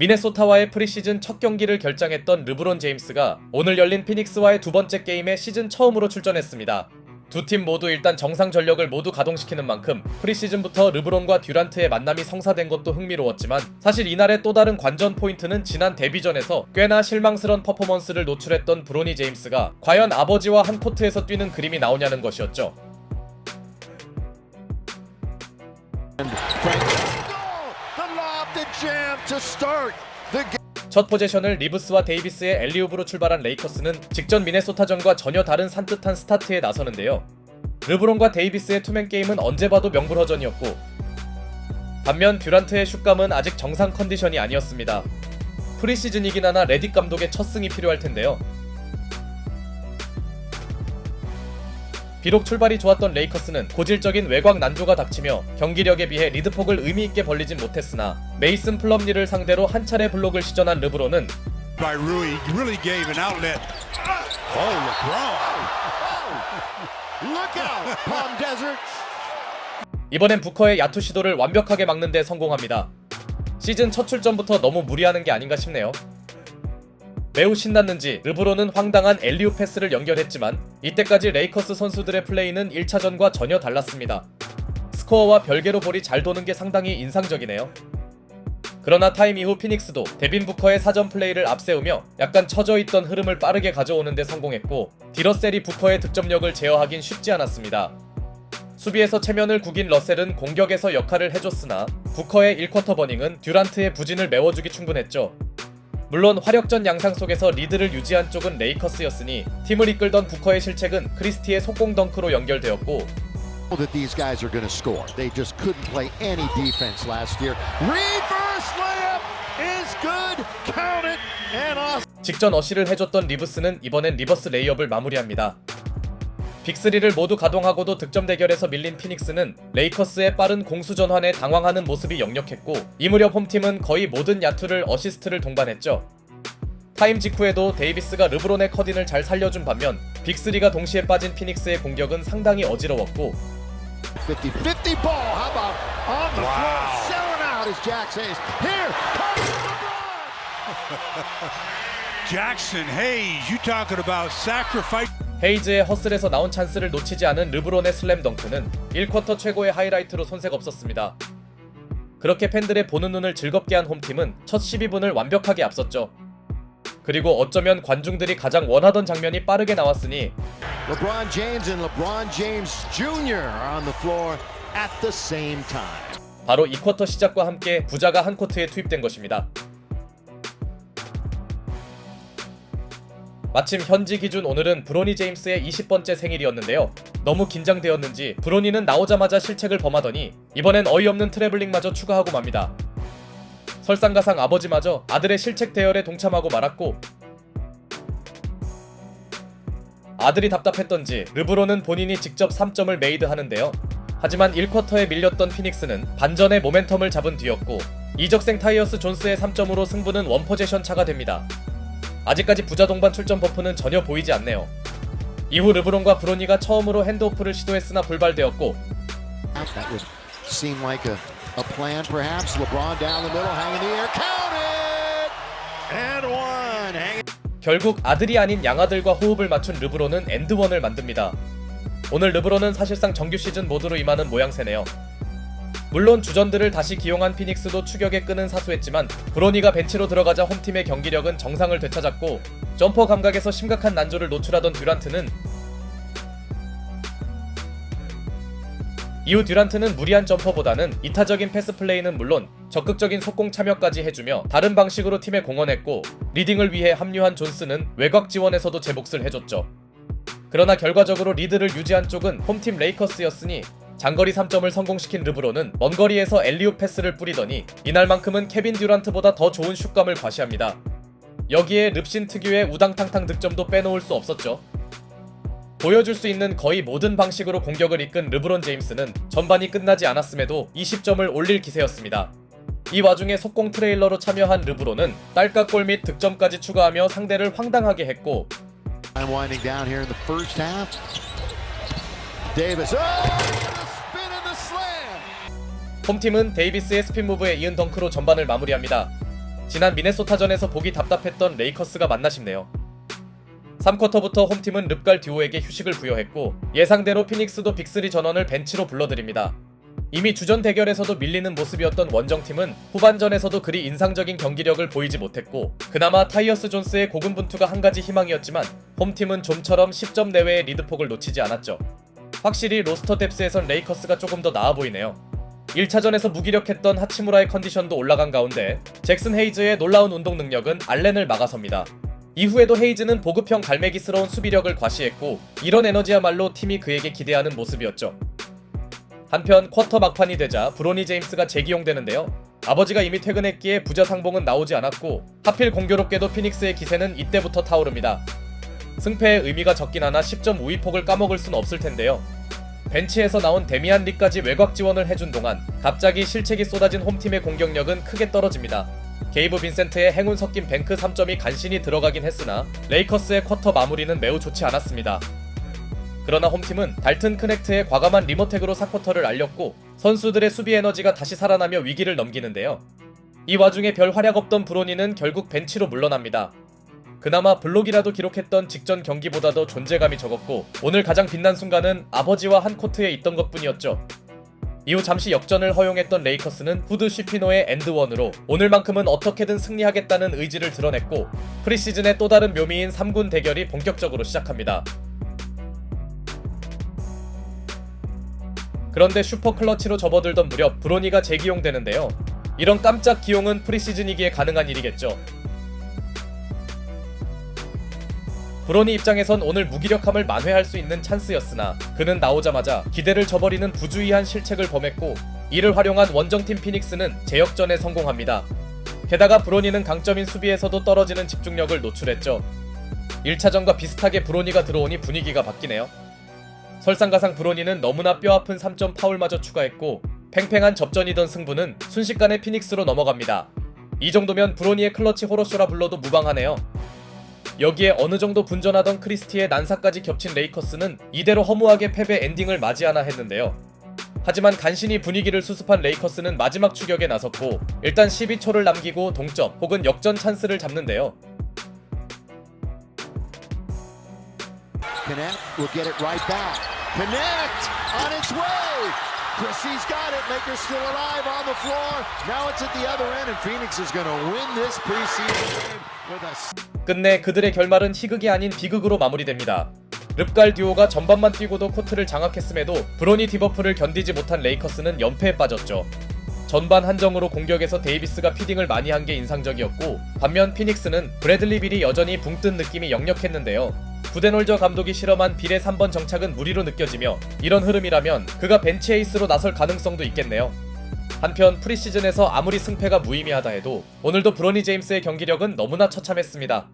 미네소타와의 프리시즌 첫 경기를 결장했던 르브론 제임스가 오늘 열린 피닉스와의 두 번째 게임에 시즌 처음으로 출전했습니다. 두 팀 모두 일단 정상 전력을 모두 가동시키는 만큼 프리시즌부터 르브론과 듀란트의 만남이 성사된 것도 흥미로웠지만 사실 이날의 또 다른 관전 포인트는 지난 데뷔전에서 꽤나 실망스런 퍼포먼스를 노출했던 브로니 제임스가 과연 아버지와 한 코트에서 뛰는 그림이 나오냐는 것이었죠. 첫 포제션을 리브스와 데이비스의 엘리웁으로 출발한 레이커스는 직전 미네소타전과 전혀 다른 산뜻한 스타트에 나서는데요. 르브론과 데이비스의 투맨 게임은 언제 봐도 명불허전이었고 반면 듀란트의 슛감은 아직 정상 컨디션이 아니었습니다. 프리시즌이긴 하나 레딕 감독의 첫 승이 필요할 텐데요. 비록 출발이 좋았던 레이커스는 고질적인 외곽 난조가 닥치며 경기력에 비해 리드폭을 의미있게 벌리진 못했으나 메이슨 플럼리를 상대로 한 차례 블록을 시전한 르브론은 이번엔 부커의 야투 시도를 완벽하게 막는 데 성공합니다. 시즌 첫 출전부터 너무 무리하는 게 아닌가 싶네요. 매우 신났는지 르브론은 황당한 엘리웁 패스를 연결했지만 이때까지 레이커스 선수들의 플레이는 1차전과 전혀 달랐습니다. 스코어와 별개로 볼이 잘 도는 게 상당히 인상적이네요. 그러나 타임 이후 피닉스도 데빈 부커의 사전 플레이를 앞세우며 약간 처져있던 흐름을 빠르게 가져오는 데 성공했고 디러셀이 부커의 득점력을 제어하긴 쉽지 않았습니다. 수비에서 체면을 구긴 러셀은 공격에서 역할을 해줬으나 부커의 1쿼터 버닝은 듀란트의 부진을 메워주기 충분했죠. 물론 화력전 양상 속에서 리드를 유지한 쪽은 레이커스였으니 팀을 이끌던 부커의 실책은 크리스티의 속공 덩크로 연결되었고 직전 어시를 해줬던 리브스는 이번엔 리버스 레이업을 마무리합니다. 빅3를 모두 가동하고도 득점 대결에서 밀린 피닉스는 레이커스의 빠른 공수 전환에 당황하는 모습이 역력했고 이 무렵 홈팀은 거의 모든 야투를 어시스트를 동반했죠. 타임 직후에도 데이비스가 르브론의 컷인을 잘 살려준 반면 빅3가 동시에 빠진 피닉스의 공격은 상당히 어지러웠고 헤이즈의 허슬에서 나온 찬스를 놓치지 않은 르브론의 슬램 덩크는 1쿼터 최고의 하이라이트로 손색 없었습니다. 그렇게 팬들의 보는 눈을 즐겁게 한 홈팀은 첫 12분을 완벽하게 앞섰죠. 그리고 어쩌면 관중들이 가장 원하던 장면이 빠르게 나왔으니 LeBron James and LeBron James Jr. are on the floor at the same time. 바로 2쿼터 시작과 함께 부자가 한 코트에 투입된 것입니다. 마침 현지 기준 오늘은 브로니 제임스의 20번째 생일이었는데요. 너무 긴장되었는지 브로니는 나오자마자 실책을 범하더니 이번엔 어이없는 트래블링마저 추가하고 맙니다. 설상가상 아버지마저 아들의 실책 대열에 동참하고 말았고 아들이 답답했던지 르브론은 본인이 직접 3점을 메이드하는데요. 하지만 1쿼터에 밀렸던 피닉스는 반전의 모멘텀을 잡은 뒤였고 이적생 타이어스 존스의 3점으로 승부는 원포제션 차가 됩니다. 아직까지 부자 동반 출전 버프는 전혀 보이지 않네요. 이후 르브론과 브로니가 처음으로 핸드오프를 시도했으나 불발되었고 결국 아들이 아닌 양아들과 호흡을 맞춘 르브론은 엔드원을 만듭니다. 오늘 르브론은 사실상 정규 시즌 모드로 임하는 모양새네요. 물론 주전들을 다시 기용한 피닉스도 추격에 끄는 사수했지만 브로니가 벤치로 들어가자 홈팀의 경기력은 정상을 되찾았고 점퍼 감각에서 심각한 난조를 노출하던 듀란트는 이후 듀란트는 무리한 점퍼보다는 이타적인 패스 플레이는 물론 적극적인 속공 참여까지 해주며 다른 방식으로 팀에 공헌했고 리딩을 위해 합류한 존스는 외곽 지원에서도 제 몫을 해줬죠. 그러나 결과적으로 리드를 유지한 쪽은 홈팀 레이커스였으니 장거리 3점을 성공시킨 르브론은 먼 거리에서 엘리웁 패스를 뿌리더니 이날만큼은 케빈 듀란트보다 더 좋은 슛감을 과시합니다. 여기에 릅신 특유의 우당탕탕 득점도 빼놓을 수 없었죠. 보여줄 수 있는 거의 모든 방식으로 공격을 이끈 르브론 제임스는 전반이 끝나지 않았음에도 20점을 올릴 기세였습니다. 이 와중에 속공 트레일러로 참여한 르브론은 딸깍골 및 득점까지 추가하며 상대를 황당하게 했고 홈팀은 데이비스의 스핀 무브에 이은 덩크로 전반을 마무리합니다. 지난 미네소타전에서 보기 답답했던 레이커스가 맞나 싶네요. 3쿼터부터 홈팀은 릅갈 듀오에게 휴식을 부여했고 예상대로 피닉스도 빅3 전원을 벤치로 불러들입니다. 이미 주전 대결에서도 밀리는 모습이었던 원정팀은 후반전에서도 그리 인상적인 경기력을 보이지 못했고 그나마 타이어스 존스의 고군분투가 한 가지 희망이었지만 홈팀은 좀처럼 10점 내외의 리드폭을 놓치지 않았죠. 확실히 로스터 뎁스에선 레이커스가 조금 더 나아 보이네요. 1차전에서 무기력했던 하치무라의 컨디션도 올라간 가운데 잭슨 헤이즈의 놀라운 운동 능력은 알렌을 막아섭니다. 이후에도 헤이즈는 보급형 갈매기스러운 수비력을 과시했고 이런 에너지야말로 팀이 그에게 기대하는 모습이었죠. 한편 쿼터 막판이 되자 브로니 제임스가 재기용되는데요. 아버지가 이미 퇴근했기에 부자 상봉은 나오지 않았고 하필 공교롭게도 피닉스의 기세는 이때부터 타오릅니다. 승패의 의미가 적긴 하나 10점 우위폭을 까먹을 순 없을 텐데요. 벤치에서 나온 데미안 리까지 외곽 지원을 해준 동안 갑자기 실책이 쏟아진 홈팀의 공격력은 크게 떨어집니다. 게이브 빈센트의 행운 섞인 뱅크 3점이 간신히 들어가긴 했으나 레이커스의 쿼터 마무리는 매우 좋지 않았습니다. 그러나 홈팀은 달튼 크넥트의 과감한 리머텍으로 4쿼터를 알렸고 선수들의 수비 에너지가 다시 살아나며 위기를 넘기는데요. 이 와중에 별 활약 없던 브로니는 결국 벤치로 물러납니다. 그나마 블록이라도 기록했던 직전 경기보다도 존재감이 적었고 오늘 가장 빛난 순간은 아버지와 한 코트에 있던 것뿐이었죠. 이후 잠시 역전을 허용했던 레이커스는 후드 쉬피노의 엔드원으로 오늘만큼은 어떻게든 승리하겠다는 의지를 드러냈고 프리시즌의 또 다른 묘미인 3군 대결이 본격적으로 시작합니다. 그런데 슈퍼 클러치로 접어들던 무렵 브로니가 재기용되는데요. 이런 깜짝 기용은 프리시즌이기에 가능한 일이겠죠. 브로니 입장에선 오늘 무기력함을 만회할 수 있는 찬스였으나 그는 나오자마자 기대를 저버리는 부주의한 실책을 범했고 이를 활용한 원정팀 피닉스는 재역전에 성공합니다. 게다가 브로니는 강점인 수비에서도 떨어지는 집중력을 노출했죠. 1차전과 비슷하게 브로니가 들어오니 분위기가 바뀌네요. 설상가상 브로니는 너무나 뼈아픈 3점 파울마저 추가했고 팽팽한 접전이던 승부는 순식간에 피닉스로 넘어갑니다. 이 정도면 브로니의 클러치 호러쇼라 불러도 무방하네요. 여기에 어느 정도 분전하던 크리스티의 난사까지 겹친 레이커스는 이대로 허무하게 패배 엔딩을 맞이하나 했는데요. 하지만 간신히 분위기를 수습한 레이커스는 마지막 추격에 나섰고 일단 12초를 남기고 동점 혹은 역전 찬스를 잡는데요. Connect will get it right back. Connect on its way. Chrissy's got it. Lakers still alive on the floor. Now it's at the other end, and Phoenix is going to win this preseason game with a. 끝내 그들의 결말은 희극이 아닌 비극으로 마무리됩니다. 릅갈 듀오가 전반만 뛰고도 코트를 장악했음에도 브로니 디버프를 견디지 못한 레이커스는 연패에 빠졌죠. 전반 한정으로 공격에서 데이비스가 피딩을 많이 한 게 인상적이었고 반면 피닉스는 브래들리 빌이 여전히 붕 뜬 느낌이 역력했는데요. 부데놀저 감독이 실험한 빌의 3번 정착은 무리로 느껴지며 이런 흐름이라면 그가 벤치 에이스로 나설 가능성도 있겠네요. 한편 프리시즌에서 아무리 승패가 무의미하다 해도 오늘도 브로니 제임스의 경기력은 너무나 처참했습니다.